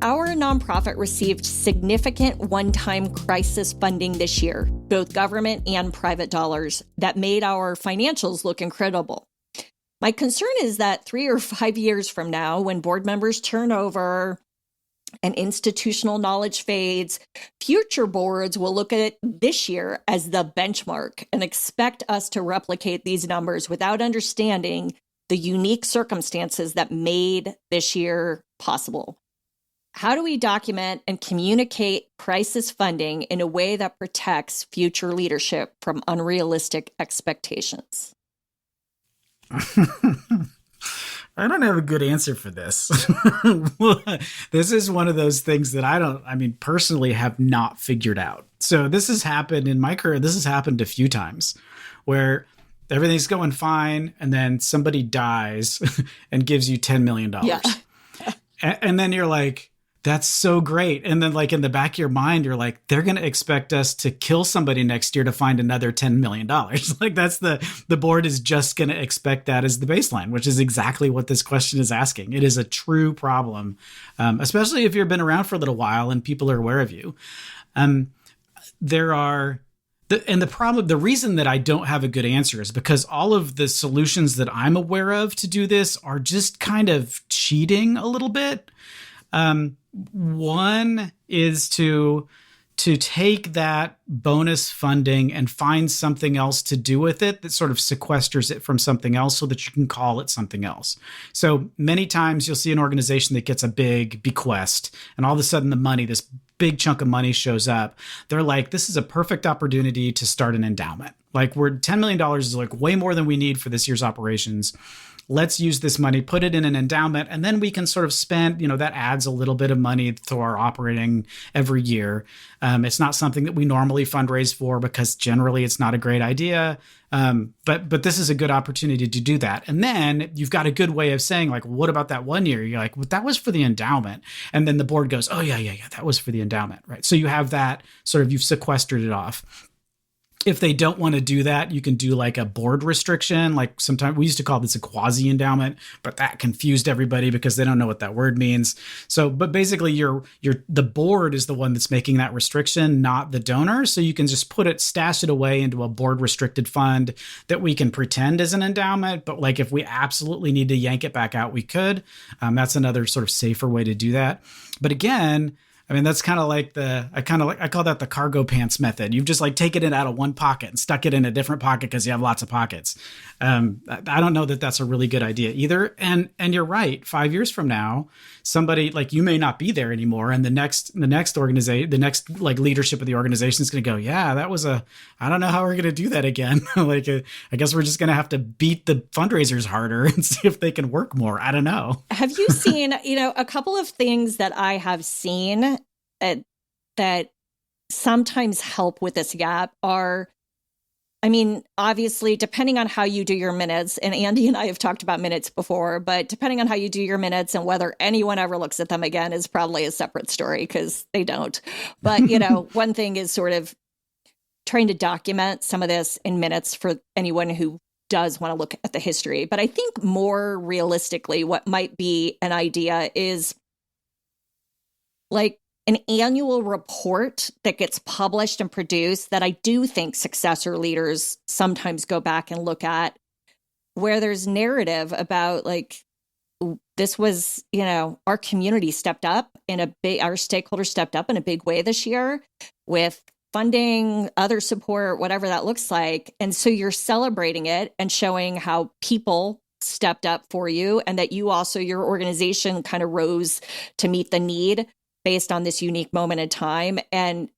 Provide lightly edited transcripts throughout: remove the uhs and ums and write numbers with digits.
Our nonprofit received significant one-time crisis funding this year, both government and private dollars, that made our financials look incredible. My concern is that 3 or 5 years from now, when board members turn over and institutional knowledge fades, future boards will look at this year as the benchmark and expect us to replicate these numbers without understanding the unique circumstances that made this year possible. How do we document and communicate crisis funding in a way that protects future leadership from unrealistic expectations? I don't have a good answer for this. This is one of those things that personally have not figured out. So this has happened in my career. This has happened a few times where everything's going fine and then somebody dies and gives you $10 million. Yeah. And then you're like, that's so great. And then like in the back of your mind, you're like, they're going to expect us to kill somebody next year to find another $10 million. Like that's the board is just going to expect that as the baseline, which is exactly what this question is asking. It is a true problem, especially if you've been around for a little while and people are aware of you. The reason that I don't have a good answer is because all of the solutions that I'm aware of to do this are just kind of cheating a little bit. One is to take that bonus funding and find something else to do with it that sort of sequesters it from something else so that you can call it something else. So many times you'll see an organization that gets a big bequest and all of a sudden this big chunk of money shows up. They're like, this is a perfect opportunity to start an endowment. Like $10 million is like way more than we need for this year's operations. Let's use this money, put it in an endowment, and then we can sort of spend, that adds a little bit of money to our operating every year. It's not something that we normally fundraise for because generally it's not a great idea. But this is a good opportunity to do that. And then you've got a good way of saying like, what about that one year? You're like, well, that was for the endowment. And then the board goes, oh yeah, that was for the endowment, right? So you have that you've sequestered it off. If they don't want to do that, you can do like a board restriction. Like sometimes we used to call this a quasi endowment, but that confused everybody because they don't know what that word means. So, but basically the board is the one that's making that restriction, not the donor. So you can just stash it away into a board restricted fund that we can pretend is an endowment. But like if we absolutely need to yank it back out, we could. That's another sort of safer way to do that. But again, that's kind of like I call that the cargo pants method. You've just like taken it out of one pocket and stuck it in a different pocket because you have lots of pockets. I don't know that that's a really good idea either. And you're right. 5 years from now, somebody like you may not be there anymore. And the next like leadership of the organization is going to go, yeah, I don't know how we're going to do that again. I guess we're just going to have to beat the fundraisers harder and see if they can work more. I don't know. Have you seen, a couple of things that I have seen that sometimes help with this gap are, obviously, depending on how you do your minutes, and Andy and I have talked about minutes before, but depending on how you do your minutes and whether anyone ever looks at them again is probably a separate story because they don't. But, one thing is sort of trying to document some of this in minutes for anyone who does want to look at the history. But I think more realistically, what might be an idea is like an annual report that gets published and produced that I do think successor leaders sometimes go back and look at, where there's narrative about like, this was, our community stepped up our stakeholders stepped up in a big way this year with funding, other support, whatever that looks like. And so you're celebrating it and showing how people stepped up for you and that your organization kind of rose to meet the need based on this unique moment in time, and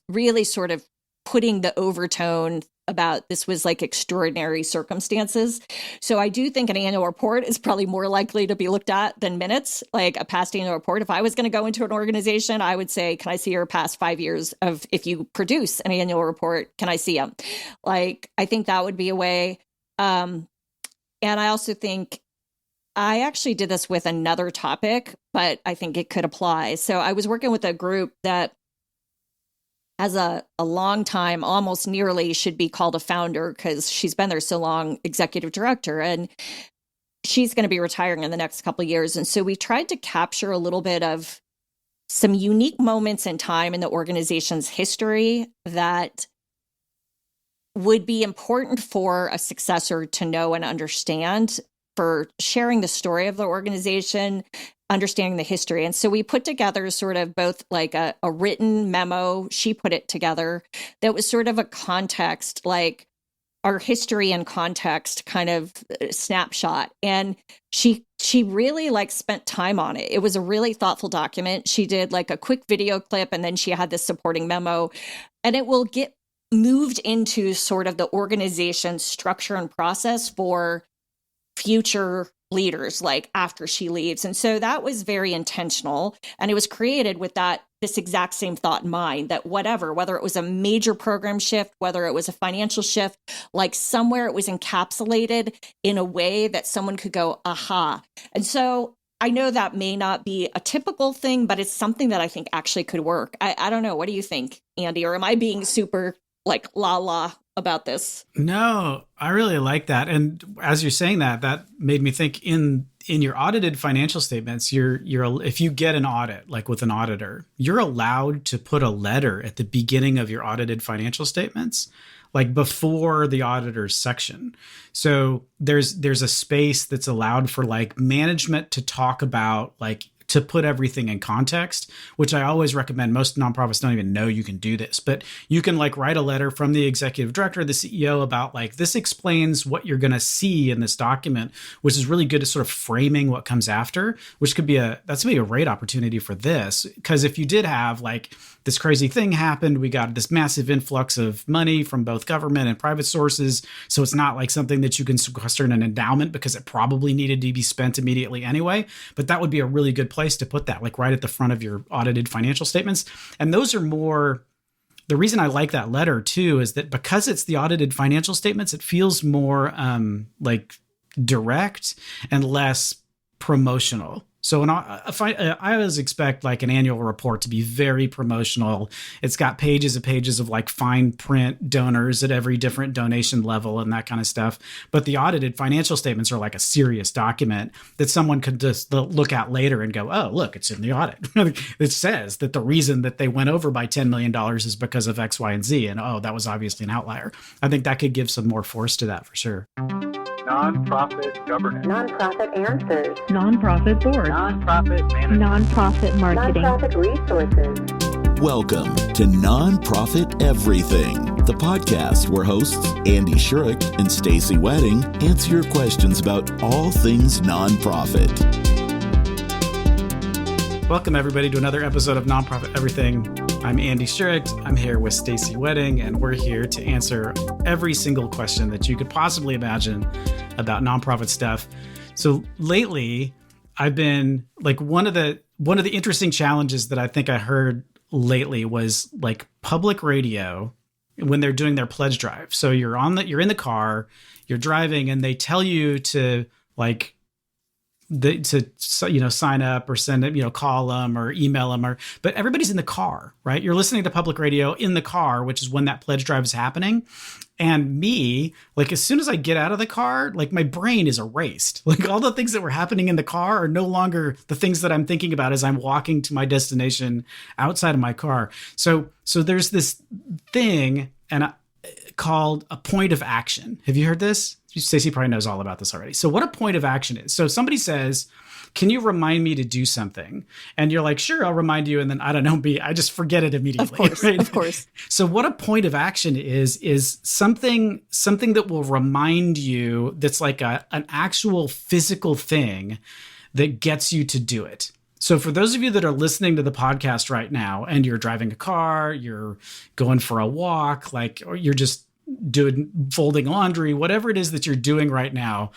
really sort of putting the overtone about this was like extraordinary circumstances. So I do think an annual report is probably more likely to be looked at than minutes, like a past annual report. If I was going to go into an organization, I would say, can I see your past 5 years of, if you produce an annual report, can I see them? Like, I think that would be a way. And I also think I actually did this with another topic, but I think it could apply. So I was working with a group that has a long time, almost nearly should be called a founder because she's been there so long, executive director, and she's going to be retiring in the next couple of years. And so we tried to capture a little bit of some unique moments in time in the organization's history that would be important for a successor to know and understand for sharing the story of the organization, understanding the history. And so we put together sort of both like a written memo. She put it together that was sort of a context, like our history and context kind of snapshot. And she really like spent time on it. It was a really thoughtful document. She did like a quick video clip, and then she had this supporting memo, and it will get moved into sort of the organization's structure and process for future leaders, like after she leaves. And so that was very intentional. And it was created with this exact same thought in mind, that whether it was a major program shift, whether it was a financial shift, like somewhere it was encapsulated in a way that someone could go, aha. And so I know that may not be a typical thing, but it's something that I think actually could work. I don't know. What do you think, Andy? Or am I being super like la about this? No, I really like that. And as you're saying that made me think in your audited financial statements, if you get an audit, like with an auditor, you're allowed to put a letter at the beginning of your audited financial statements, like before the auditor's section. So there's a space that's allowed for like management to talk about, like, to put everything in context, which I always recommend. Most nonprofits don't even know you can do this, but you can like write a letter from the executive director, the CEO, about like, this explains what you're going to see in this document, which is really good at sort of framing what comes after, which could be a great opportunity for this. Because if you did have like this crazy thing happened, we got this massive influx of money from both government and private sources. So it's not like something that you can sequester in an endowment because it probably needed to be spent immediately anyway. But that would be a really good place to put that, like right at the front of your audited financial statements. And those are more, the reason I like that letter too, is that because it's the audited financial statements, it feels more like direct and less promotional. So I always expect like an annual report to be very promotional. It's got pages and pages of like fine print donors at every different donation level and that kind of stuff. But the audited financial statements are like a serious document that someone could just look at later and go, oh, look, it's in the audit. It says that the reason that they went over by $10 million is because of X, Y, and Z. And oh, that was obviously an outlier. I think that could give some more force to that for sure. Nonprofit governance. Nonprofit answers. Nonprofit board. Nonprofit management. Nonprofit marketing. Nonprofit resources. Welcome to Nonprofit Everything, the podcast where hosts Andy Shurick and Stacey Wedding answer your questions about all things nonprofit. Welcome, everybody, to another episode of Nonprofit Everything. I'm Andy Shurick. I'm here with Stacey Wedding, and we're here to answer every single question that you could possibly imagine about nonprofit stuff. So lately, I've been like one of the interesting challenges that I think I heard lately was like public radio when they're doing their pledge drive. So you're in the car, you're driving, and they tell you to like sign up or send it, call them or email them, but everybody's in the car, right? You're listening to public radio in the car, which is when that pledge drive is happening. And me, like, as soon as I get out of the car, like my brain is erased. Like all the things that were happening in the car are no longer the things that I'm thinking about as I'm walking to my destination outside of my car. So there's this thing called a point of action. Have you heard this? Stacey probably knows all about this already. So what a point of action is. So somebody says, can you remind me to do something? And you're like, sure, I'll remind you. And then I just forget it immediately. Of course, right? Of course. So what a point of action is something that will remind you that's like an actual physical thing that gets you to do it. So for those of you that are listening to the podcast right now and you're driving a car, you're going for a walk, or you're just folding laundry, whatever it is that you're doing right now,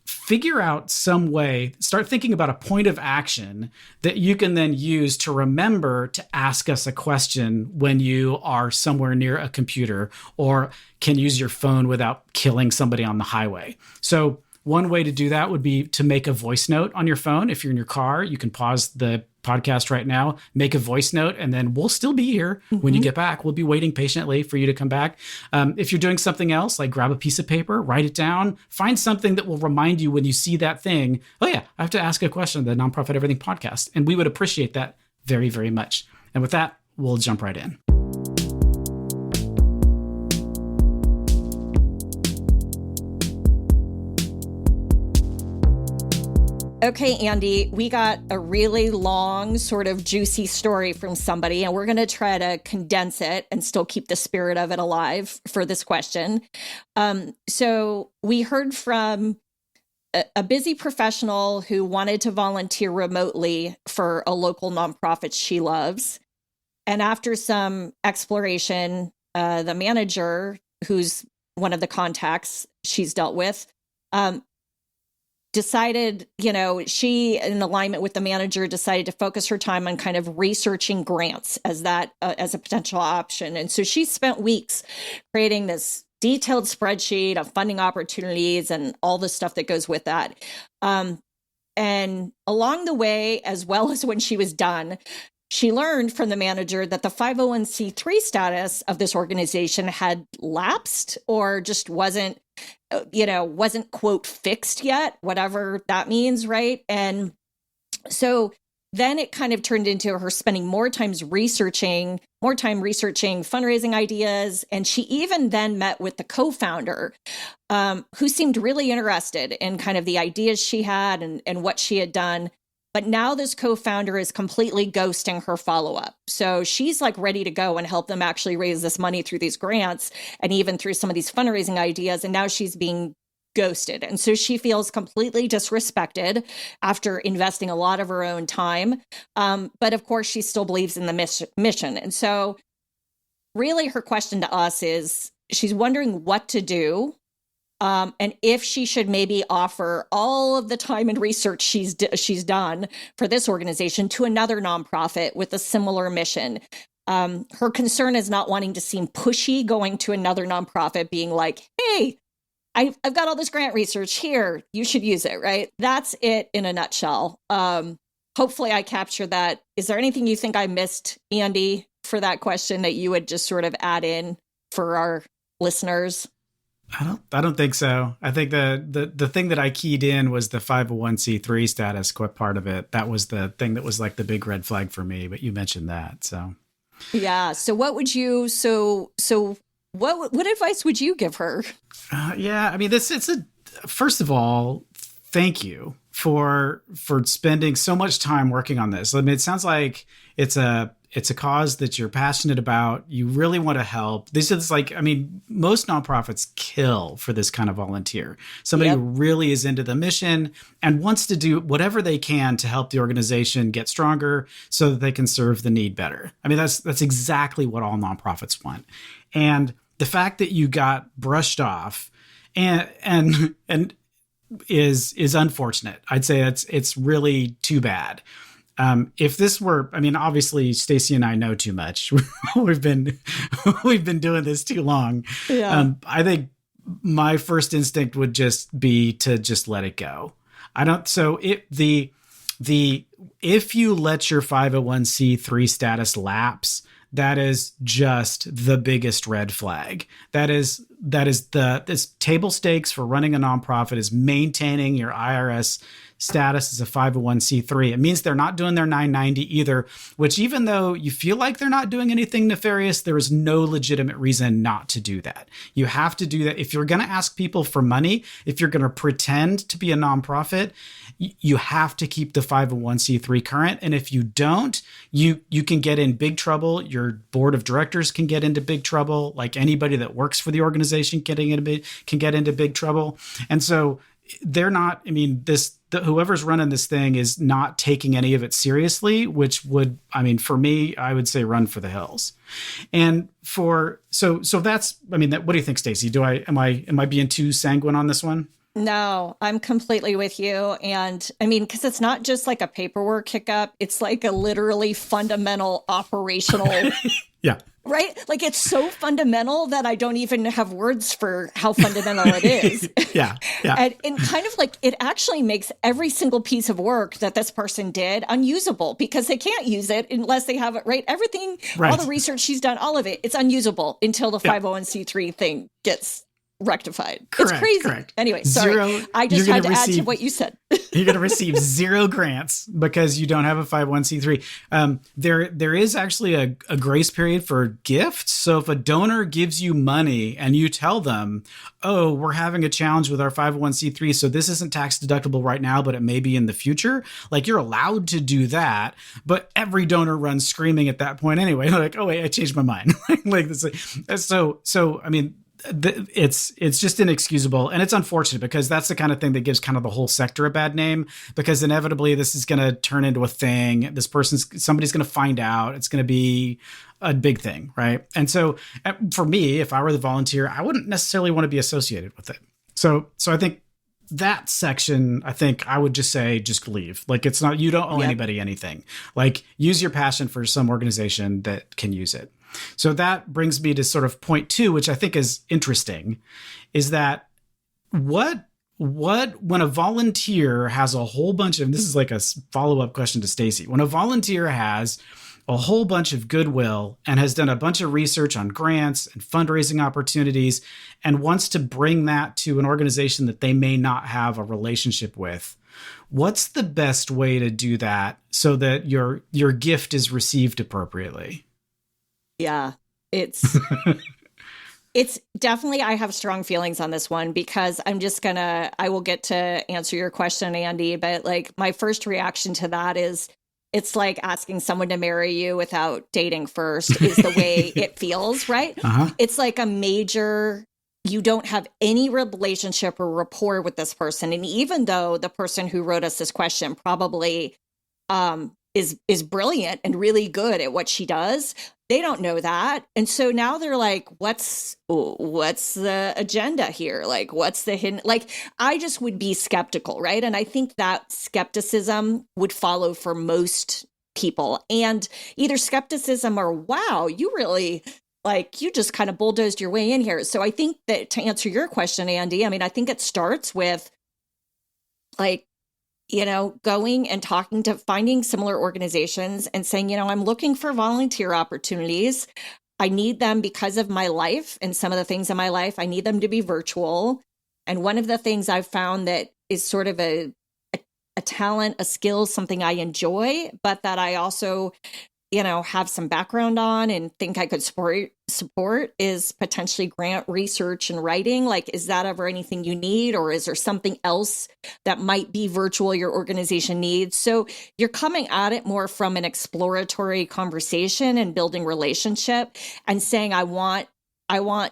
figure out some way, start thinking about a point of action that you can then use to remember to ask us a question when you are somewhere near a computer or can use your phone without killing somebody on the highway. So one way to do that would be to make a voice note on your phone. If you're in your car, you can pause the podcast right now, make a voice note, and then we'll still be here when you get back. We'll be waiting patiently for you to come back. If you're doing something else, like grab a piece of paper, write it down, find something that will remind you when you see that thing. Oh yeah, I have to ask a question, the Nonprofit Everything podcast. And we would appreciate that very, very much. And with that, we'll jump right in. Okay, Andy, we got a really long, sort of juicy story from somebody, and we're going to try to condense it and still keep the spirit of it alive for this question. So we heard from a busy professional who wanted to volunteer remotely for a local nonprofit she loves. And after some exploration, the manager, who's one of the contacts she's dealt with, decided, she, in alignment with the manager, decided to focus her time on kind of researching grants as a potential option. And so she spent weeks creating this detailed spreadsheet of funding opportunities and all the stuff that goes with that. And along the way, as well as when she was done, she learned from the manager that the 501c3 status of this organization had lapsed or just wasn't quote fixed yet, whatever that means, right? And so then it kind of turned into her spending more time researching fundraising ideas. And she even then met with the co-founder, who seemed really interested in kind of the ideas she had and what she had done. But now this co-founder is completely ghosting her follow-up. So she's like ready to go and help them actually raise this money through these grants and even through some of these fundraising ideas. And now she's being ghosted. And so she feels completely disrespected after investing a lot of her own time. But of course, she still believes in the mission. And so really her question to us is she's wondering what to do. And if she should maybe offer all of the time and research she's done for this organization to another nonprofit with a similar mission. Her concern is not wanting to seem pushy, going to another nonprofit, being like, hey, I've got all this grant research here. You should use it, right? That's it in a nutshell. Hopefully I captured that. Is there anything you think I missed, Andy, for that question that you would just sort of add in for our listeners? I don't think so. I think the thing that I keyed in was the 501c3 status part of it. That was the thing that was like the big red flag for me, but you mentioned that. So yeah. So what would you what advice would you give her? I mean, first of all, thank you for spending so much time working on this. I mean, it sounds like it's a cause that you're passionate about. You really want to help. This is most nonprofits kill for this kind of volunteer. Somebody who really is into the mission and wants to do whatever they can to help the organization get stronger so that they can serve the need better. I mean, that's exactly what all nonprofits want. And the fact that you got brushed off and is unfortunate. I'd say it's really too bad. If this were, obviously Stacey and I know too much. we've been doing this too long. Yeah. I think my first instinct would just be to just let it go. If you let your 501c3 status lapse, that is just the biggest red flag. This table stakes for running a nonprofit is maintaining your IRS status as a 501c3. It means they're not doing their 990 either, which even though you feel like they're not doing anything nefarious, there is no legitimate reason not to do that. You have to do that. If you're going to ask people for money, if you're going to pretend to be a nonprofit, you have to keep the 501c3 current. And if you don't, you can get in big trouble. Your board of directors can get into big trouble. Like anybody that works for the organization can get into big trouble. And so they're not, whoever's running this thing is not taking any of it seriously, which would, for me, I would say run for the hills. And so that's, what do you think, Stacey? Am I being too sanguine on this one? No, I'm completely with you. And because it's not just like a paperwork hiccup, it's like a literally fundamental operational. Yeah. Right? Like it's so fundamental that I don't even have words for how fundamental it is. Yeah. And kind of like it actually makes every single piece of work that this person did unusable because they can't use it unless they have it right. Everything, all the research she's done, all of it, it's unusable until the 501c3 thing gets rectified. Correct, it's crazy. Correct. Anyway, sorry. I just had to add to what you said. You're going to receive 0 grants because you don't have a 501c3. There is actually a grace period for gifts. So if a donor gives you money and you tell them, oh, we're having a challenge with our 501c3, so this isn't tax deductible right now, but it may be in the future. Like, you're allowed to do that, but every donor runs screaming at that point anyway. Like, oh wait, I changed my mind. Like this. So I mean, it's just inexcusable, and it's unfortunate because that's the kind of thing that gives kind of the whole sector a bad name, because inevitably this is going to turn into a thing. Somebody's going to find out. It's going to be a big thing, right? And so for me, if I were the volunteer, I wouldn't necessarily want to be associated with it. So I think that section, I think I would just say, just leave. Like, it's not, you don't owe anybody anything. Like, use your passion for some organization that can use it. So that brings me to sort of point 2, which I think is interesting, is that when a volunteer has a whole bunch of, this is like a follow-up question to Stacey, when a volunteer has a whole bunch of goodwill and has done a bunch of research on grants and fundraising opportunities and wants to bring that to an organization that they may not have a relationship with, what's the best way to do that so that your gift is received appropriately? Yeah, it's definitely, I have strong feelings on this one because I will get to answer your question, Andy, but like my first reaction to that is it's like asking someone to marry you without dating first is the way it feels, right? Uh-huh. It's like a major, you don't have any relationship or rapport with this person. And even though the person who wrote us this question probably is brilliant and really good at what she does, they don't know that. And so now they're like, what's the agenda here? Like, what's the hidden, like, I just would be skeptical, right? And I think that skepticism would follow for most people, and either skepticism or, wow, you really, like, you just kind of bulldozed your way in here. So I think that to answer your question, Andy, I mean, I think it starts with like, going and talking to finding similar organizations and saying, I'm looking for volunteer opportunities. I need them because of my life and some of the things in my life. I need them to be virtual. And one of the things I've found that is sort of a talent, a skill, something I enjoy, but that I also, have some background on and think I could support is potentially grant research and writing. Like, is that ever anything you need? Or is there something else that might be virtual your organization needs? So you're coming at it more from an exploratory conversation and building relationship and saying, I want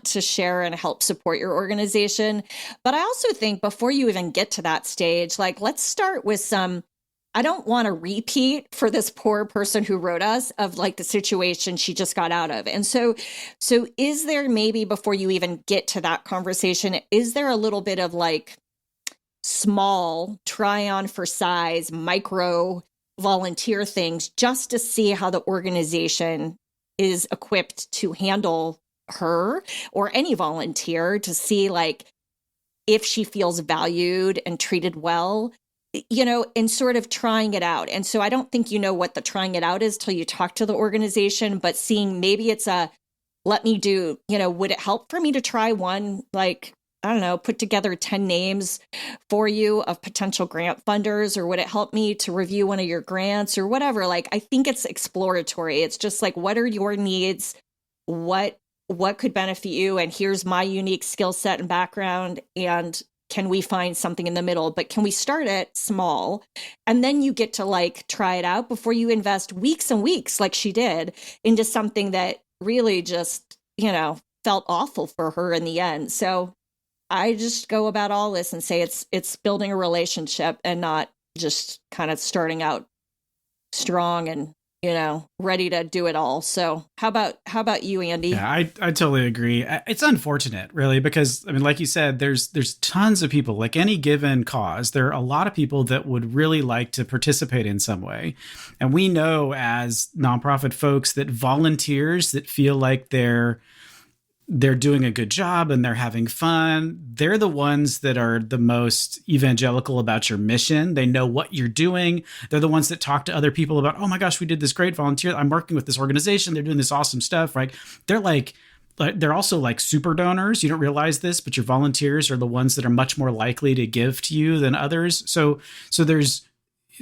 to share and help support your organization. But I also think before you even get to that stage, like, let's start with I don't want to repeat for this poor person who wrote us of like the situation she just got out of. And so is there, maybe before you even get to that conversation, is there a little bit of like small try on for size, micro volunteer things just to see how the organization is equipped to handle her or any volunteer, to see like if she feels valued and treated well, and sort of trying it out. And so I don't think what the trying it out is till you talk to the organization, but seeing maybe it's let me do, would it help for me to try one, like, I don't know, put together 10 names for you of potential grant funders, or would it help me to review one of your grants or whatever? Like, I think it's exploratory. It's just like, what are your needs? What could benefit you? And here's my unique skill set and background. And can we find something in the middle? But can we start it small? And then you get to like try it out before you invest weeks and weeks, like she did, into something that really just, felt awful for her in the end. So I just go about all this and say it's building a relationship and not just kind of starting out strong and ready to do it all. So how about you, Andy? Yeah, I totally agree. It's unfortunate, really, because I mean, like you said, there's tons of people, like any given cause. There are a lot of people that would really like to participate in some way. And we know as nonprofit folks that volunteers that feel like they're doing a good job and they're having fun, they're the ones that are the most evangelical about your mission. They know what you're doing. They're the ones that talk to other people about, oh my gosh, we did this great volunteer. I'm working with this organization. They're doing this awesome stuff, right? They're like they're also like super donors. You don't realize this, but your volunteers are the ones that are much more likely to give to you than others. So there's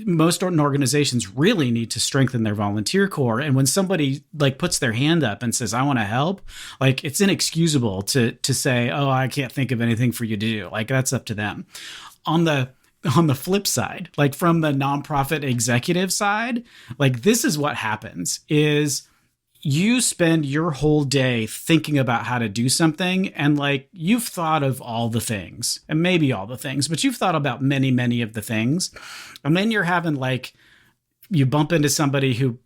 most organizations really need to strengthen their volunteer core. And when somebody like puts their hand up and says, I want to help, like it's inexcusable to say, oh, I can't think of anything for you to do. Like that's up to them. On the flip side, like from the nonprofit executive side, like this is what happens is you spend your whole day thinking about how to do something. And like, you've thought of all the things and maybe all the things, but you've thought about many, many of the things. And then you're having like, you bump into somebody who,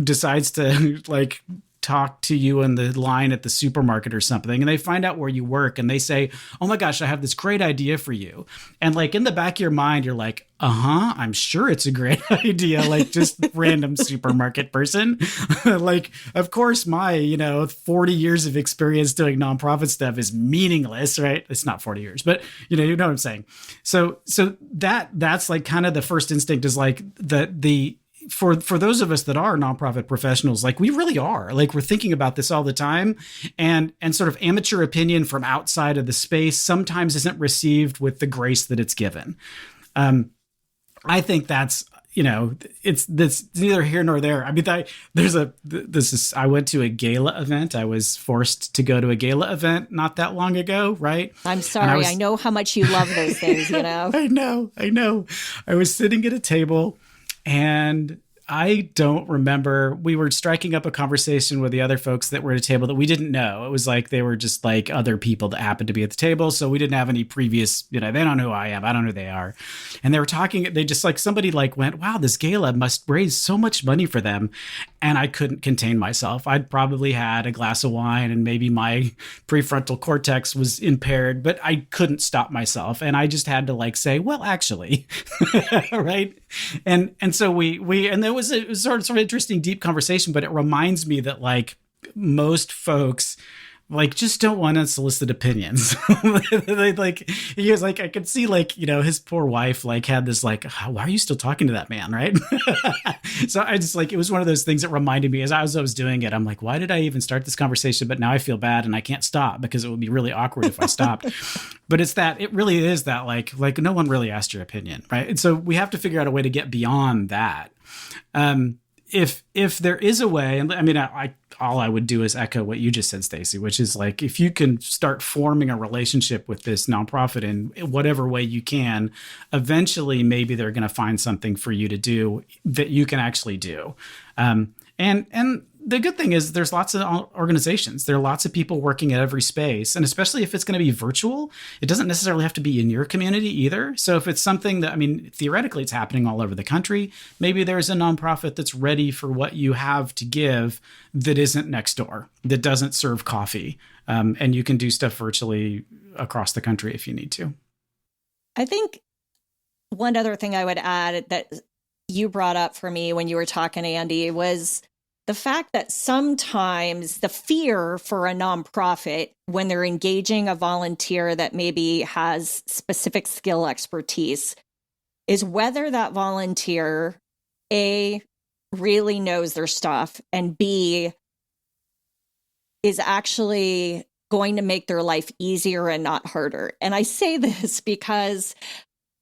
decides to like talk to you in the line at the supermarket or something, and they find out where you work and they say, oh my gosh, I have this great idea for you. And like in the back of your mind, you're like, I'm sure it's a great idea. Like just random supermarket person. Like, of course, my, 40 years of experience doing nonprofit stuff is meaningless, right? It's not 40 years, but you know what I'm saying? So that's like kind of the first instinct is like for those of us that are nonprofit professionals, like we really are, like we're thinking about this all the time, and sort of amateur opinion from outside of the space sometimes isn't received with the grace that it's given. I think that's, it's neither here nor there. I mean, I went to a gala event. I was forced to go to a gala event not that long ago, right? I'm sorry. I know how much you love those things, I know. I was sitting at a table, and I don't remember. We were striking up a conversation with the other folks that were at a table that we didn't know. It was like they were just like other people that happened to be at the table. So we didn't have any previous, they don't know who I am. I don't know who they are. And they were talking, they just like somebody like went, wow, this gala must raise so much money for them. And I couldn't contain myself. I'd probably had a glass of wine and maybe my prefrontal cortex was impaired, but I couldn't stop myself. And I just had to like say, well, actually, right. And so it was sort of interesting, deep conversation, but it reminds me that like most folks like just don't want unsolicited opinions. Like he was like, I could see like, his poor wife like had this like, why are you still talking to that man? Right. So I just like, it was one of those things that reminded me as I was doing it. I'm like, why did I even start this conversation? But now I feel bad and I can't stop because it would be really awkward if I stopped. But it really is that like no one really asked your opinion. Right. And so we have to figure out a way to get beyond that. If there is a way, and I mean, all I would do is echo what you just said, Stacey, which is like, if you can start forming a relationship with this nonprofit in whatever way you can, eventually maybe they're going to find something for you to do that you can actually do. And the good thing is there's lots of organizations. There are lots of people working at every space. And especially if it's going to be virtual, it doesn't necessarily have to be in your community either. So if it's something that, I mean, theoretically it's happening all over the country, maybe there's a nonprofit that's ready for what you have to give that isn't next door, that doesn't serve coffee. And you can do stuff virtually across the country if you need to. I think one other thing I would add that you brought up for me when you were talking, Andy, was the fact that sometimes the fear for a nonprofit when they're engaging a volunteer that maybe has specific skill expertise is whether that volunteer, A, really knows their stuff, and B, is actually going to make their life easier and not harder. And I say this because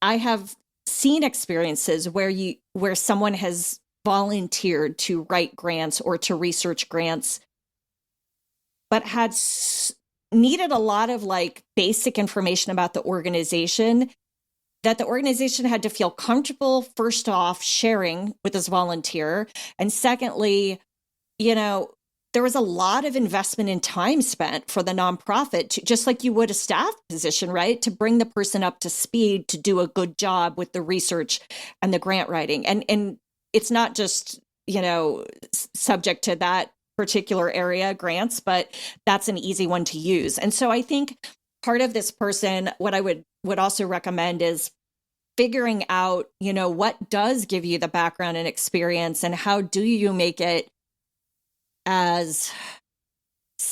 I have seen experiences where someone has volunteered to write grants or to research grants, but had needed a lot of like basic information about the organization that the organization had to feel comfortable, first off, sharing with this volunteer. And secondly, there was a lot of investment in time spent for the nonprofit, just like you would a staff position, right? To bring the person up to speed, to do a good job with the research and the grant writing. And it's not just, subject to that particular area grants, but that's an easy one to use. And so I think part of this person, what I would also recommend is figuring out, what does give you the background and experience, and how do you make it as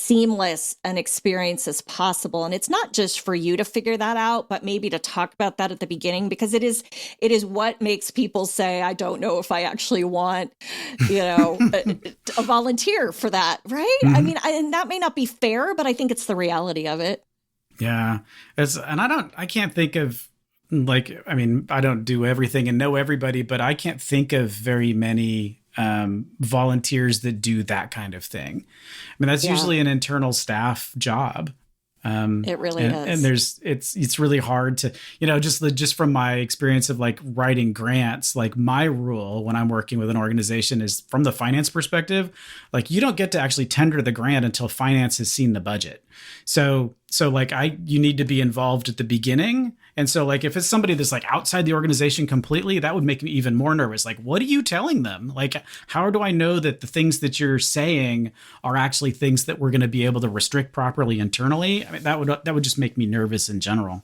seamless an experience as possible. And it's not just for you to figure that out, but maybe to talk about that at the beginning, because it is what makes people say, I don't know if I actually want, a volunteer for that. Right. Mm-hmm. I mean, and that may not be fair, but I think it's the reality of it. Yeah. I can't think of I don't do everything and know everybody, but I can't think of very many volunteers that do that kind of thing. I mean, that's usually an internal staff job. It really is. And it's really hard to, just from my experience of like writing grants, like my rule when I'm working with an organization is from the finance perspective, like you don't get to actually tender the grant until finance has seen the budget. So like you need to be involved at the beginning. And so like, if it's somebody that's like outside the organization completely, that would make me even more nervous. Like, what are you telling them? Like, how do I know that the things that you're saying are actually things that we're going to be able to restrict properly internally? I mean, that would just make me nervous in general.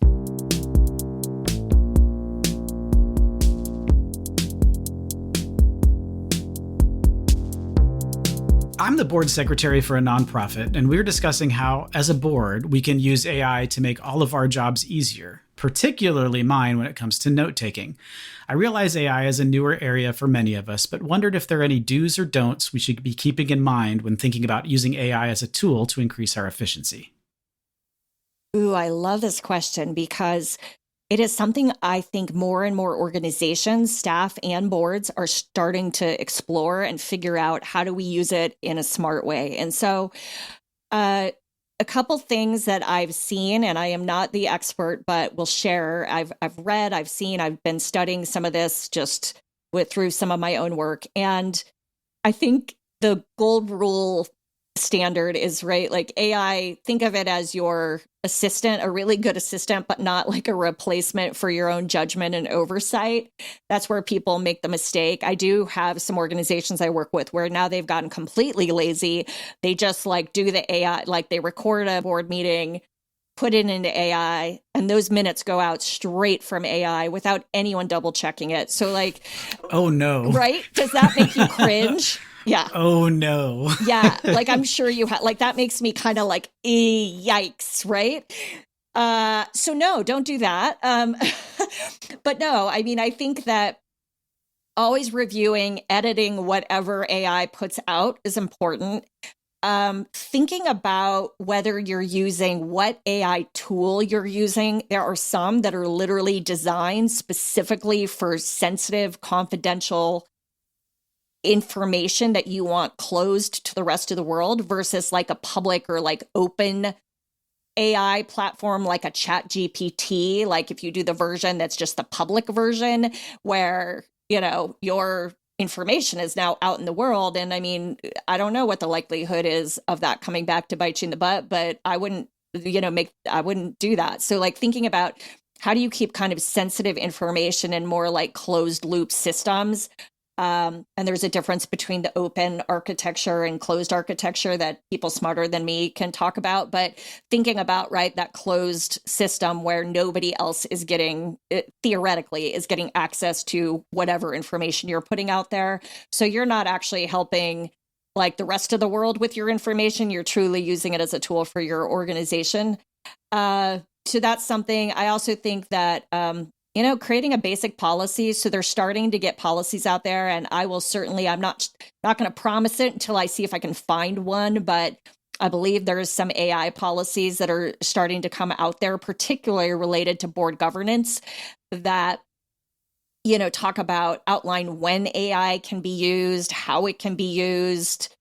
I'm the board secretary for a nonprofit, and we're discussing how, as a board, we can use AI to make all of our jobs easier, particularly mine when it comes to note-taking. I realize AI is a newer area for many of us, but wondered if there are any do's or don'ts we should be keeping in mind when thinking about using AI as a tool to increase our efficiency. Ooh, I love this question because it is something I think more and more organizations, staff, and boards are starting to explore and figure out how do we use it in a smart way. And so a couple things that I've seen, and I am not the expert, but will share. I've read, I've seen, I've been studying some of this just through some of my own work. And I think the gold rule standard is right. Like AI, think of it as your assistant, a really good assistant, but not like a replacement for your own judgment and oversight. That's where people make the mistake. I do have some organizations I work with where now they've gotten completely lazy. They just like do the AI, like they record a board meeting, put it into AI, and those minutes go out straight from AI without anyone double checking it. So like, oh no, right? Does that make you cringe? Yeah. Oh no. Yeah. Like I'm sure you have, like that makes me kind of like, yikes, right? So no, don't do that. But no, I mean, I think that always reviewing, editing whatever AI puts out is important. Thinking about whether you're using what AI tool you're using. There are some that are literally designed specifically for sensitive, confidential information that you want closed to the rest of the world versus like a public or like open AI platform like a ChatGPT. Like if you do the version that's just the public version where, your information is now out in the world. And I mean, I don't know what the likelihood is of that coming back to bite you in the butt, but I wouldn't, I wouldn't do that. So like thinking about how do you keep kind of sensitive information in more like closed loop systems? And there's a difference between the open architecture and closed architecture that people smarter than me can talk about. But thinking about, right, that closed system where nobody else is theoretically is getting access to whatever information you're putting out there. So you're not actually helping like the rest of the world with your information. You're truly using it as a tool for your organization. So that's something. I also think that, creating a basic policy. So they're starting to get policies out there, and I will certainly, I'm not going to promise it until I see if I can find one, but I believe there is some AI policies that are starting to come out there, particularly related to board governance that, talk about outline when AI can be used, how it can be used,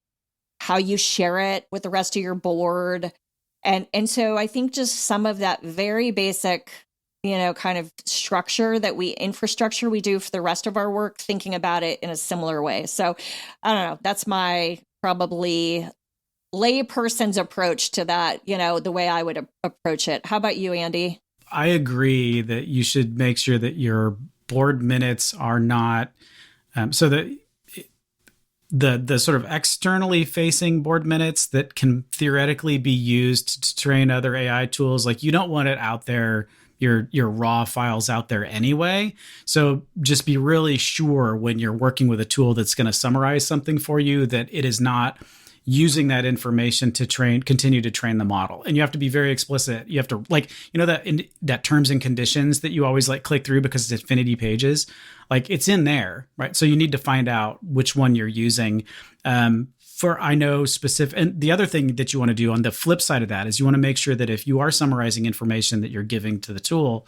how you share it with the rest of your board. And so I think just some of that very basic kind of infrastructure we do for the rest of our work, thinking about it in a similar way. So I don't know, that's my probably layperson's approach to that, the way I would approach it. How about you, Andy? I agree that you should make sure that your board minutes are not, so that the sort of externally facing board minutes that can theoretically be used to train other AI tools, like you don't want it out there, your raw files out there anyway. So just be really sure when you're working with a tool that's going to summarize something for you that it is not using that information to continue to train the model. And you have to be very explicit. You have to that terms and conditions that you always click through because it's infinity pages, it's in there, right? So you need to find out which one you're using. I know specific, and the other thing that you want to do on the flip side of that is you want to make sure that if you are summarizing information that you're giving to the tool,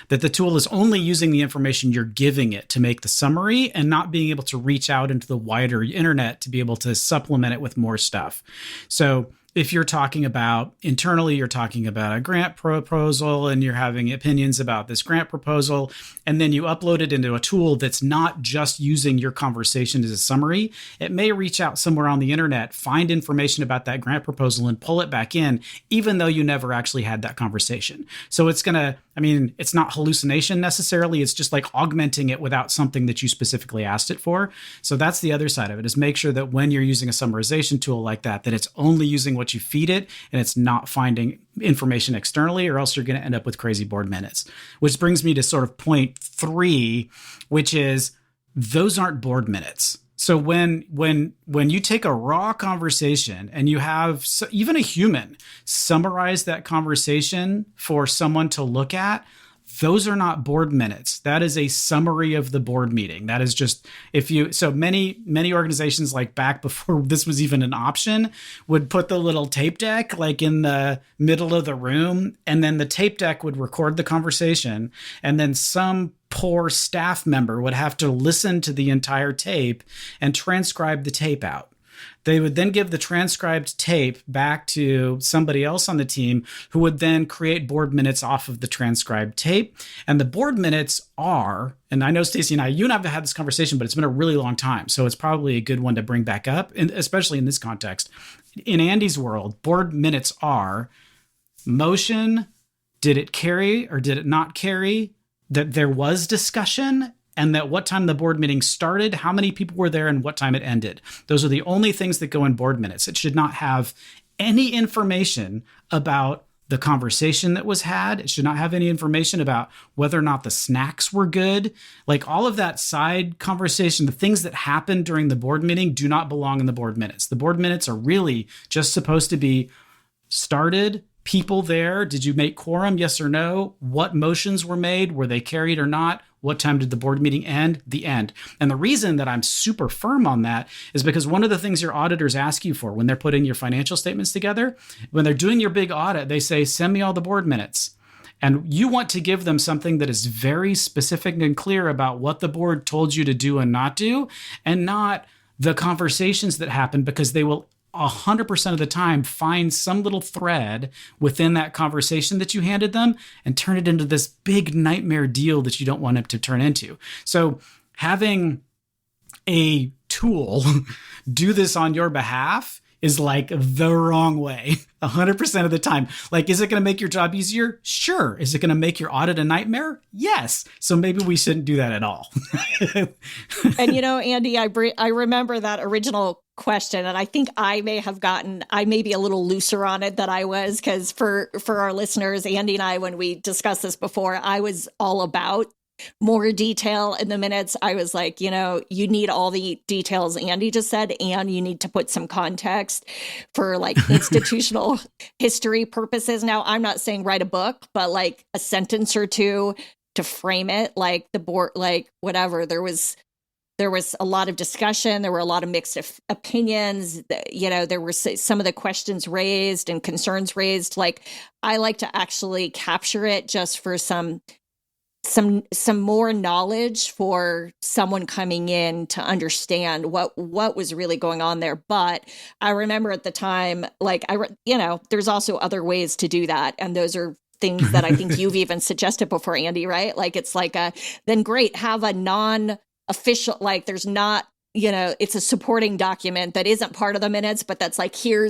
that the tool is only using the information you're giving it to make the summary and not being able to reach out into the wider internet to be able to supplement it with more stuff. So if you're talking about internally, you're talking about a grant proposal and you're having opinions about this grant proposal, and then you upload it into a tool that's not just using your conversation as a summary, it may reach out somewhere on the internet, find information about that grant proposal and pull it back in, even though you never actually had that conversation. So it's it's not hallucination necessarily. It's just augmenting it without something that you specifically asked it for. So that's the other side of it, is make sure that when you're using a summarization tool like that it's only using what you feed it and it's not finding information externally, or else you're going to end up with crazy board minutes. Which brings me to sort of point 3, which is those aren't board minutes. So when you take a raw conversation and you have even a human summarize that conversation for someone to look at, those are not board minutes. That is a summary of the board meeting. That is just, so many organizations back before this was even an option would put the little tape deck in the middle of the room, and then the tape deck would record the conversation, and then some poor staff member would have to listen to the entire tape and transcribe the tape out. They would then give the transcribed tape back to somebody else on the team who would then create board minutes off of the transcribed tape. And the board minutes are, and I know Stacey and you and I have had this conversation, but it's been a really long time. So it's probably a good one to bring back up, and especially in this context. In Andy's world, board minutes are motion, did it carry or did it not carry, that there was discussion, and that what time the board meeting started, how many people were there, and what time it ended. Those are the only things that go in board minutes. It should not have any information about the conversation that was had. It should not have any information about whether or not the snacks were good. All of that side conversation, the things that happened during the board meeting do not belong in the board minutes. The board minutes are really just supposed to be started, people there, did you make quorum, yes or no? What motions were made? Were they carried or not? What time did the board meeting end? The end. And the reason that I'm super firm on that is because one of the things your auditors ask you for when they're putting your financial statements together, when they're doing your big audit, they say, send me all the board minutes. And you want to give them something that is very specific and clear about what the board told you to do and not do, and not the conversations that happened, because they will 100% of the time find some little thread within that conversation that you handed them and turn it into this big nightmare deal that you don't want it to turn into. So having a tool do this on your behalf is the wrong way 100% of the time. Is it going to make your job easier? Sure. Is it going to make your audit a nightmare? Yes. So maybe we shouldn't do that at all. And Andy, I remember that original question, and I think I may be a little looser on it than I was, because for our listeners, Andy and I, when we discussed this before, I was all about more detail in the minutes. I was you need all the details Andy just said, and you need to put some context for institutional history purposes. Now, I'm not saying write a book, but a sentence or two to frame it, the board, whatever. There was a lot of discussion. There were a lot of mixed opinions. There were some of the questions raised and concerns raised. I like to actually capture it just for some more knowledge for someone coming in to understand what was really going on there. But I remember at the time, there's also other ways to do that, and those are things that I think you've even suggested before, Andy. Right? Then great, have a non-official, there's not, it's a supporting document that isn't part of the minutes, but that's here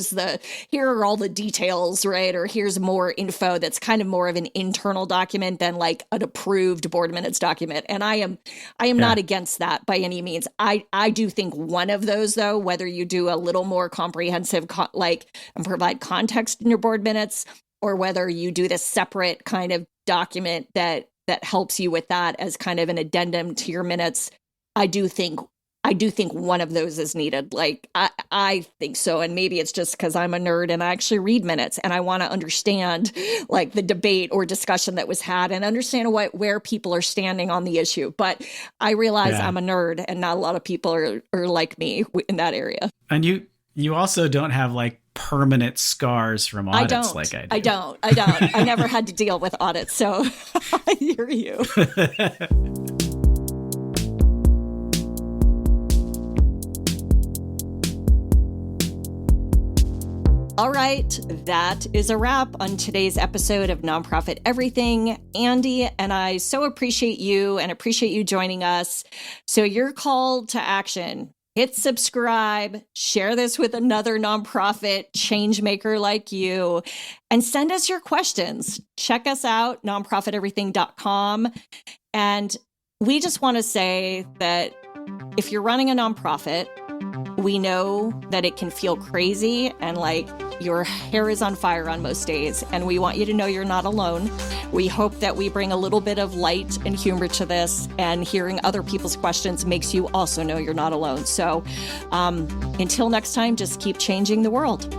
are all the details, right? Or here's more info that's kind of more of an internal document than an approved board minutes document. And I am not against that by any means. I do think one of those, though, whether you do a little more comprehensive, and provide context in your board minutes, or whether you do this separate kind of document that helps you with that as kind of an addendum to your minutes, I do think I do think one of those is needed. Like, I think so. And maybe it's just because I'm a nerd and I actually read minutes and I want to understand like the debate or discussion that was had and understand where people are standing on the issue. But I realize I'm a nerd and not a lot of people are like me in that area. And you also don't have like permanent scars from audits like I do. I don't. I never had to deal with audits. So I hear you. All right, that is a wrap on today's episode of Nonprofit Everything. Andy and I so appreciate you and appreciate you joining us. So your call to action, hit subscribe, share this with another nonprofit change maker like you, and send us your questions. Check us out, nonprofiteverything.com. And we just want to say that if you're running a nonprofit, we know that it can feel crazy and like your hair is on fire on most days, and we want you to know you're not alone. We hope that we bring a little bit of light and humor to this, and hearing other people's questions makes you also know you're not alone. So until next time, just keep changing the world.